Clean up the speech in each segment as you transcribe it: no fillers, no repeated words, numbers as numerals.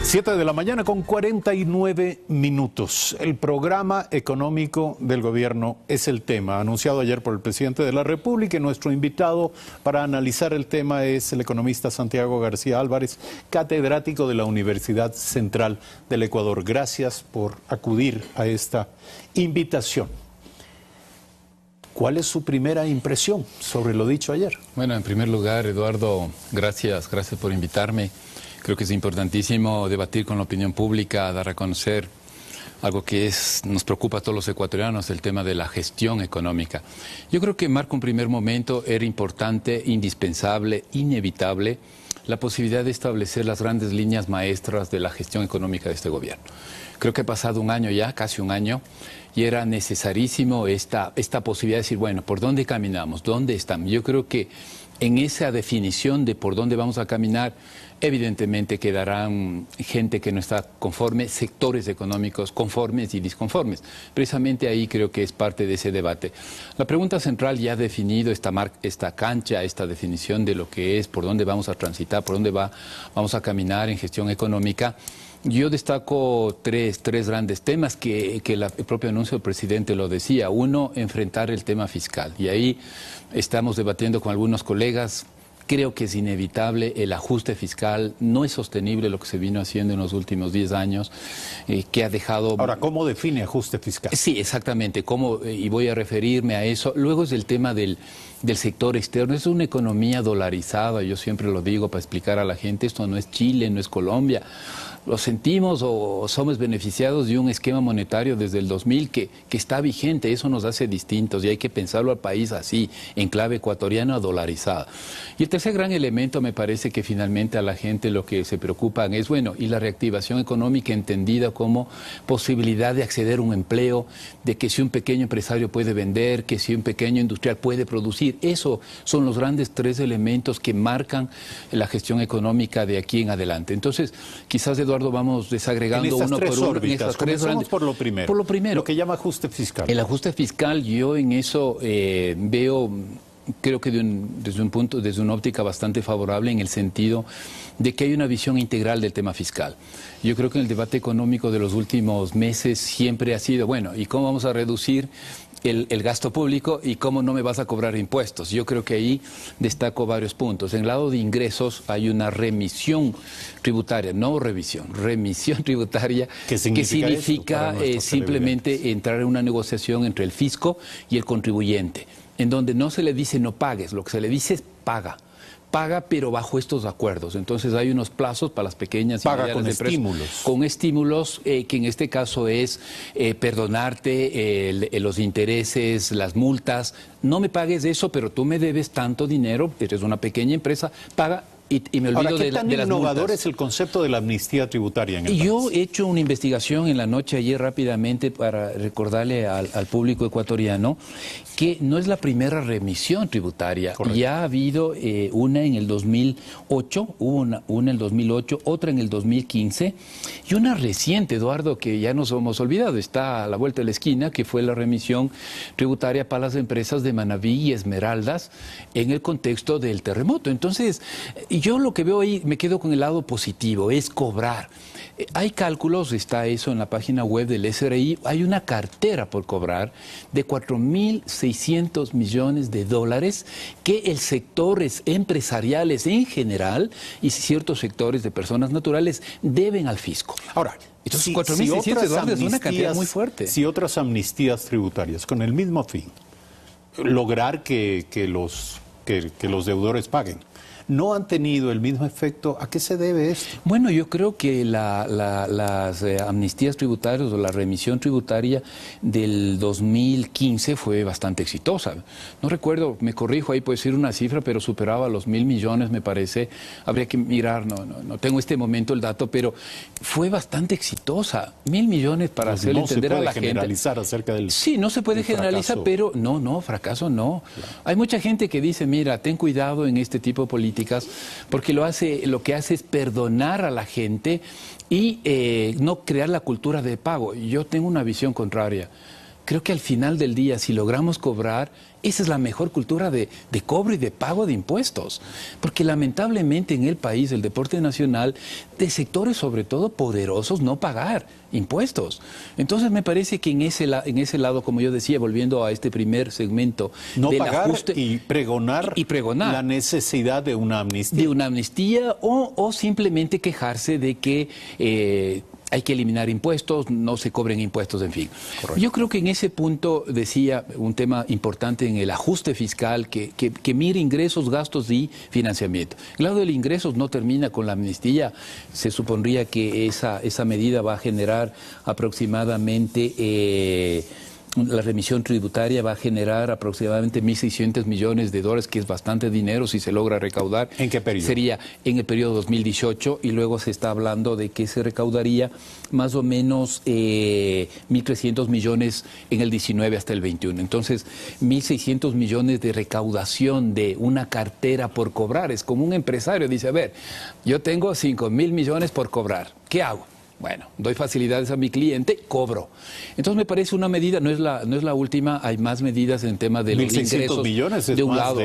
7 de la mañana con 49 minutos. El programa económico del gobierno es el tema anunciado ayer por el presidente de la República, y nuestro invitado para analizar el tema es el economista Santiago García Álvarez, catedrático de la Universidad Central del Ecuador. Gracias por acudir a esta invitación. ¿Cuál es su primera impresión sobre lo dicho ayer? Bueno, en primer lugar, Eduardo, gracias por invitarme. Creo que es importantísimo debatir con la opinión pública, dar a conocer algo que nos preocupa a todos los ecuatorianos, el tema de la gestión económica. Yo creo que marca un primer momento, era importante, indispensable, inevitable, la posibilidad de establecer las grandes líneas maestras de la gestión económica de este gobierno. Creo que ha pasado un año ya, casi un año, y era necesarísimo esta posibilidad de decir, bueno, ¿por dónde caminamos? ¿Dónde estamos? Yo creo que en esa definición de por dónde vamos a caminar, evidentemente quedarán gente que no está conforme, sectores económicos conformes y disconformes. Precisamente ahí creo que es parte de ese debate. La pregunta central ya ha definido esta cancha, esta definición de lo que es, por dónde vamos a transitar, por dónde vamos a caminar en gestión económica. Yo destaco tres grandes temas que el propio anuncio del presidente lo decía. Uno, enfrentar el tema fiscal. Y ahí estamos debatiendo con algunos colegas. Creo que es inevitable el ajuste fiscal. No es sostenible lo que se vino haciendo en los últimos 10 años, que ha dejado... Ahora, ¿cómo define ajuste fiscal? Sí, exactamente. Y voy a referirme a eso. Luego es el tema del sector externo. Es una economía dolarizada. Yo siempre lo digo para explicar a la gente. Esto no es Chile, no es Colombia. Lo sentimos o somos beneficiados de un esquema monetario desde el 2000 que está vigente. Eso nos hace distintos y hay que pensarlo al país así, en clave ecuatoriana dolarizada. Y el tercer gran elemento, me parece que finalmente a la gente lo que se preocupan es, bueno, y la reactivación económica entendida como posibilidad de acceder a un empleo, de que si un pequeño empresario puede vender, que si un pequeño industrial puede producir. Eso son los grandes tres elementos que marcan la gestión económica de aquí en adelante. Entonces, quizás, Eduardo, vamos desagregando uno por uno. Comenzamos por lo primero. Por lo primero. Lo que llama ajuste fiscal. El ajuste fiscal, yo en eso veo, creo que desde una óptica bastante favorable, en el sentido de que hay una visión integral del tema fiscal. Yo creo que en el debate económico de los últimos meses siempre ha sido, bueno, ¿y cómo vamos a reducir el gasto público y cómo no me vas a cobrar impuestos? Yo creo que ahí destaco varios puntos. En el lado de ingresos hay una remisión tributaria, no revisión, remisión tributaria, que significa simplemente entrar en una negociación entre el fisco y el contribuyente, en donde no se le dice no pagues, lo que se le dice es paga, pero bajo estos acuerdos. Entonces hay unos plazos para las pequeñas y medianas empresas. Estímulos. Con estímulos, que en este caso es perdonarte los intereses, las multas. No me pagues eso, pero tú me debes tanto dinero, eres una pequeña empresa, paga. Y me olvido. Ahora, ¿qué tan de las innovador multas? es el concepto de la amnistía tributaria en el Yo país? he hecho una investigación en la noche ayer rápidamente para recordarle al público ecuatoriano que no es la primera remisión tributaria. Correcto. Ya ha habido una en el 2008, hubo una en el 2008, otra en el 2015 y una reciente, Eduardo, que ya nos hemos olvidado, está a la vuelta de la esquina, que fue la remisión tributaria para las empresas de Manabí y Esmeraldas en el contexto del terremoto. Entonces, yo lo que veo ahí, me quedo con el lado positivo, es cobrar. Hay cálculos, está eso en la página web del SRI, hay una cartera por cobrar de 4.600 millones de dólares que el sectores empresariales en general y ciertos sectores de personas naturales deben al fisco. Ahora, entonces, 4.600 dólares es una cantidad muy fuerte. Si otras amnistías tributarias con el mismo fin, lograr que los deudores paguen, no han tenido el mismo efecto, ¿a qué se debe esto? Bueno, yo creo que las amnistías tributarias o la remisión tributaria del 2015 fue bastante exitosa. No recuerdo, me corrijo, ahí puedo decir una cifra, pero superaba los 1.000 millones, me parece. Habría que mirar, no tengo este momento el dato, pero fue bastante exitosa. 1.000 millones para hacerle entender a la gente. No se puede generalizar acerca del... Sí, no se puede generalizar, pero fracaso no. Claro. Hay mucha gente que dice, mira, ten cuidado en este tipo de políticas, porque lo que hace es perdonar a la gente y no crear la cultura de pago. Yo tengo una visión contraria. creo que al final del día, si logramos cobrar, esa es la mejor cultura de cobro y de pago de impuestos. Porque lamentablemente en el país, el deporte nacional, de sectores sobre todo poderosos, no pagar impuestos. Entonces me parece que en ese lado, como yo decía, volviendo a este primer segmento, no del pagar ajuste, y pregonar la necesidad de una amnistía. De una amnistía o simplemente quejarse de que hay que eliminar impuestos, no se cobren impuestos, en fin. Correcto. Yo creo que en ese punto, decía, un tema importante en el ajuste fiscal, que mire ingresos, gastos y financiamiento. El lado de los ingresos no termina con la amnistía. Se supondría que esa medida va a generar aproximadamente... la remisión tributaria va a generar aproximadamente 1.600 millones de dólares, que es bastante dinero si se logra recaudar. ¿En qué periodo? Sería en el periodo 2018 y luego se está hablando de que se recaudaría más o menos 1.300 millones en el 19 hasta el 21. Entonces, 1.600 millones de recaudación de una cartera por cobrar. Es como un empresario dice, a ver, yo tengo 5.000 millones por cobrar. ¿Qué hago? Bueno, doy facilidades a mi cliente, cobro. Entonces me parece una medida, no es la última, hay más medidas en tema de los ingresos. millones es de un más lado.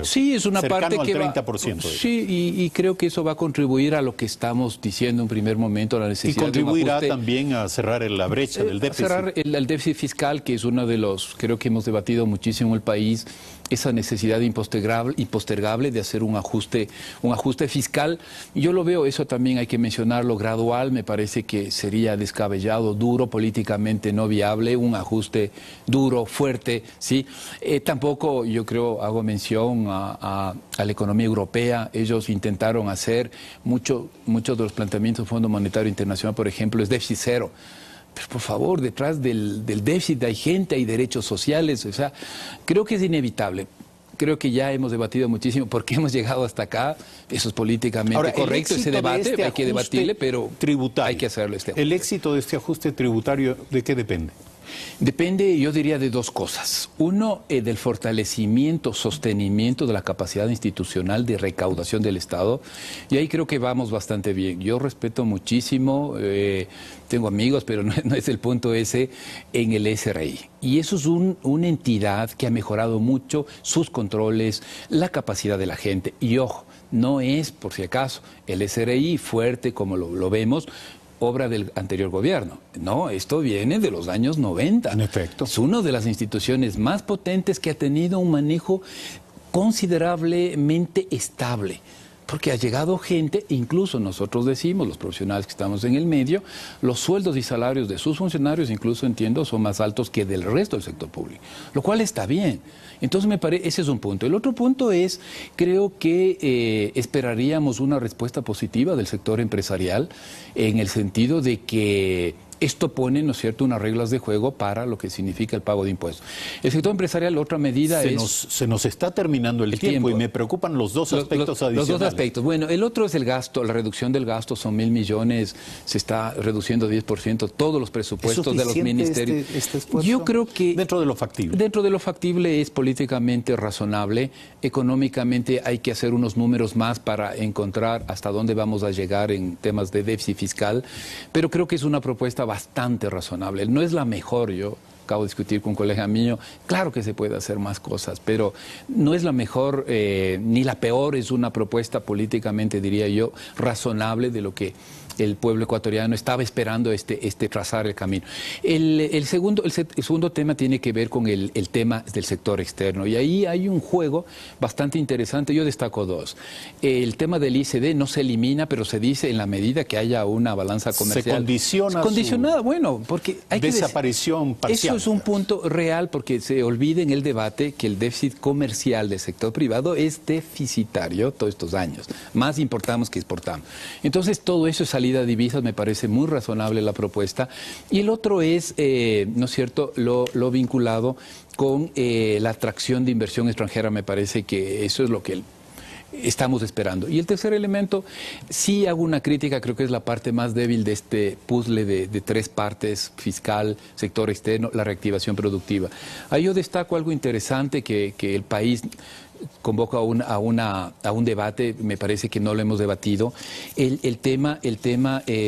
Sí, es una parte que al 30%. Sí, y creo que eso va a contribuir a lo que estamos diciendo en primer momento, a la necesidad y contribuirá de un ajuste, también a cerrar la brecha del déficit. Cerrar el déficit fiscal, que es uno de los, creo que hemos debatido muchísimo en el país, esa necesidad impostergable de hacer un ajuste fiscal. Yo lo veo, eso también hay que mencionarlo, gradual. Me parece que sería descabellado, duro, políticamente no viable, un ajuste duro, fuerte, ¿sí? Tampoco, yo creo, hago mención a la economía europea. Ellos intentaron hacer muchos de los planteamientos del Fondo Monetario Internacional, por ejemplo, es déficit cero. Pero por favor, detrás del déficit hay gente, hay derechos sociales, o sea, creo que es inevitable. Creo que ya hemos debatido muchísimo por qué hemos llegado hasta acá. Eso es políticamente correcto, ese debate, hay que debatirle, pero hay que hacerlo. ¿El éxito de este ajuste tributario de qué depende? Depende, yo diría, de dos cosas. Uno, del fortalecimiento, sostenimiento de la capacidad institucional de recaudación del Estado. Y ahí creo que vamos bastante bien. Yo respeto muchísimo, tengo amigos, pero no es el punto ese, en el SRI. Y eso es una entidad que ha mejorado mucho sus controles, la capacidad de la gente. Y ojo, no es, por si acaso, el SRI fuerte como lo vemos, obra del anterior gobierno. No, esto viene de los años 90. En efecto. Es una de las instituciones más potentes que ha tenido un manejo considerablemente estable. Porque ha llegado gente, incluso nosotros decimos, los profesionales que estamos en el medio, los sueldos y salarios de sus funcionarios, incluso entiendo, son más altos que del resto del sector público, lo cual está bien. Entonces me parece, ese es un punto. El otro punto es, creo que esperaríamos una respuesta positiva del sector empresarial en el sentido de que esto pone, ¿no es cierto?, unas reglas de juego para lo que significa el pago de impuestos. El sector empresarial, otra medida se nos está terminando el tiempo y me preocupan los dos aspectos adicionales. Los dos aspectos. Bueno, el otro es el gasto, la reducción del gasto, son 1.000 millones, se está reduciendo 10% todos los presupuestos de los ministerios. Este esfuerzo? Yo creo que... Dentro de lo factible. Dentro de lo factible es políticamente razonable, económicamente hay que hacer unos números más para encontrar hasta dónde vamos a llegar en temas de déficit fiscal, pero creo que es una propuesta bastante razonable. No es la mejor, yo acabo de discutir con un colega mío, claro que se puede hacer más cosas, pero no es la mejor ni la peor, es una propuesta políticamente, diría yo, razonable de lo que el pueblo ecuatoriano estaba esperando trazar el camino. El segundo tema tiene que ver con el tema del sector externo, y ahí hay un juego bastante interesante. Yo destaco dos. El tema del ICD no se elimina, pero se dice en la medida que haya una balanza comercial. Se condiciona condicionada, bueno, porque hay desaparición parcial. Eso es un punto real, porque se olvida en el debate que el déficit comercial del sector privado es deficitario todos estos años. Más importamos que exportamos. Entonces, todo eso es salida de divisas, me parece muy razonable la propuesta. Y el otro es, ¿no es cierto?, lo vinculado con la atracción de inversión extranjera. Me parece que eso es lo que estamos esperando. Y el tercer elemento, sí hago una crítica, creo que es la parte más débil de este puzzle de tres partes: fiscal, sector externo, la reactivación productiva. Ahí yo destaco algo interesante que el país convoca a un debate, me parece que no lo hemos debatido, el tema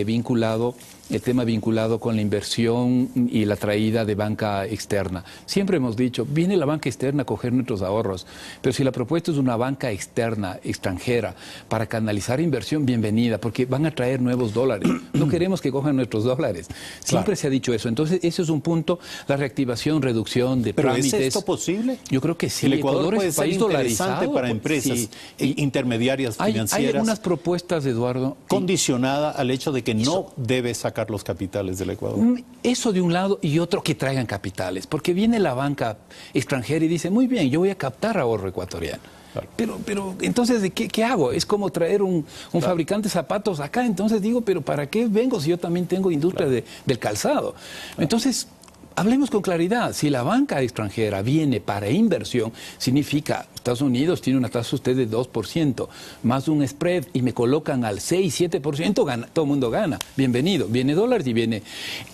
vinculado el tema vinculado con la inversión y la traída de banca externa. Siempre hemos dicho, viene la banca externa a coger nuestros ahorros, pero si la propuesta es una banca externa, extranjera, para canalizar inversión, bienvenida, porque van a traer nuevos dólares. No queremos que cojan nuestros dólares. Siempre se ha dicho eso. Entonces, ese es un punto, la reactivación, reducción de trámites. ¿Pero es esto posible? Yo creo que sí. El Ecuador puede es un país ser interesante dolarizado para empresas intermediarias financieras. Hay algunas propuestas, Eduardo. Condicionada al hecho de que no debe sacar los capitales del Ecuador. Eso de un lado y otro que traigan capitales, porque viene la banca extranjera y dice, muy bien, yo voy a captar ahorro ecuatoriano. Claro. Pero entonces, ¿qué hago? Es como traer un fabricante de zapatos acá, entonces digo, pero ¿para qué vengo si yo también tengo industria del calzado? Entonces, hablemos con claridad. Si la banca extranjera viene para inversión, significa Estados Unidos tiene una tasa usted de 2%, más un spread y me colocan al 6, 7%, gana, todo el mundo gana. Bienvenido. Viene dólares y viene...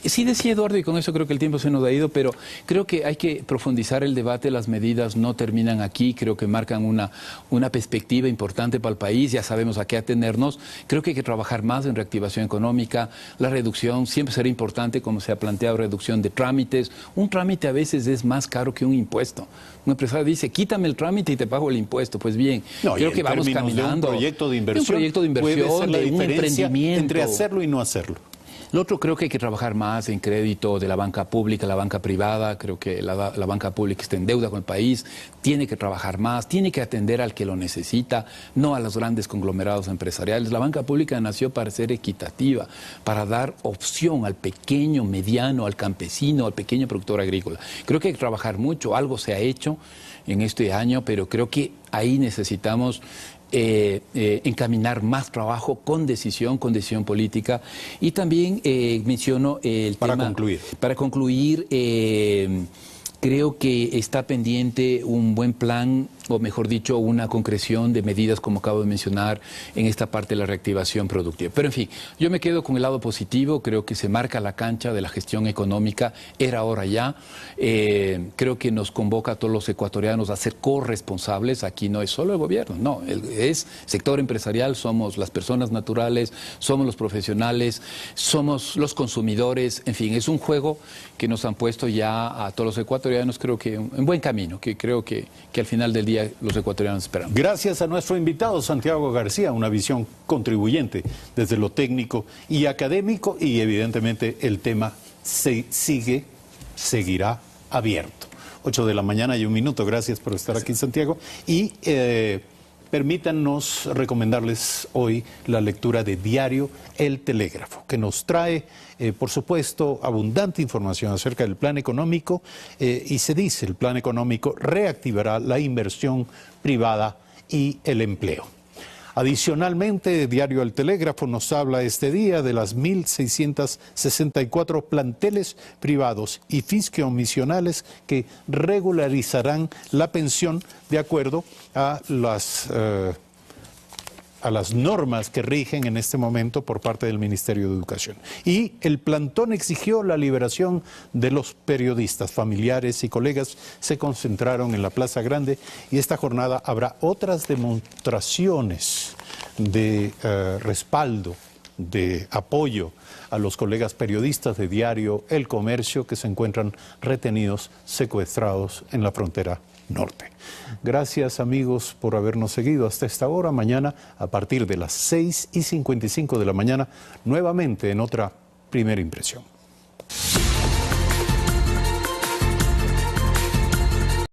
Sí decía Eduardo, y con eso creo que el tiempo se nos ha ido, pero creo que hay que profundizar el debate. Las medidas no terminan aquí, creo que marcan una perspectiva importante para el país, ya sabemos a qué atenernos. Creo que hay que trabajar más en reactivación económica, la reducción siempre será importante, como se ha planteado, reducción de trámites. Un trámite a veces es más caro que un impuesto. Un empresario dice, quítame el trámite y te pago el impuesto. Pues bien, creo que vamos caminando. De un proyecto de inversión, puede ser la diferencia entre hacerlo y no hacerlo. Lo otro, creo que hay que trabajar más en crédito de la banca pública, la banca privada. Creo que la banca pública está en deuda con el país, tiene que trabajar más, tiene que atender al que lo necesita, no a los grandes conglomerados empresariales. La banca pública nació para ser equitativa, para dar opción al pequeño, mediano, al campesino, al pequeño productor agrícola. Creo que hay que trabajar mucho, algo se ha hecho en este año, pero creo que ahí necesitamos encaminar más trabajo con decisión política. Y también menciono el tema... Para concluir, creo que está pendiente un buen plan, o mejor dicho, una concreción de medidas, como acabo de mencionar, en esta parte de la reactivación productiva. Pero en fin, yo me quedo con el lado positivo. Creo que se marca la cancha de la gestión económica, era hora ya. Creo que nos convoca a todos los ecuatorianos a ser corresponsables. Aquí no es solo el gobierno, no, es sector empresarial, somos las personas naturales, somos los profesionales, somos los consumidores. En fin, es un juego que nos han puesto ya a todos los ecuatorianos, creo que en buen camino, que creo que al final del día los ecuatorianos esperan. Gracias a nuestro invitado Santiago García, una visión contribuyente desde lo técnico y académico, y evidentemente el tema seguirá abierto. 8 de la mañana y 1 minuto. Gracias por estar aquí, Santiago. Y permítanos recomendarles hoy la lectura de Diario El Telégrafo, que nos trae, por supuesto, abundante información acerca del plan económico, y se dice, el plan económico reactivará la inversión privada y el empleo. Adicionalmente, Diario El Telégrafo nos habla este día de las 1.664 planteles privados y fiscomisionales que regularizarán la pensión de acuerdo a las normas que rigen en este momento por parte del Ministerio de Educación. Y el plantón exigió la liberación de los periodistas. Familiares y colegas se concentraron en la Plaza Grande, y esta jornada habrá otras demostraciones de respaldo, de apoyo a los colegas periodistas de Diario El Comercio, que se encuentran retenidos, secuestrados en la frontera norte. Gracias, amigos, por habernos seguido hasta esta hora. Mañana, a partir de las 6:55 de la mañana, nuevamente en otra Primera Impresión.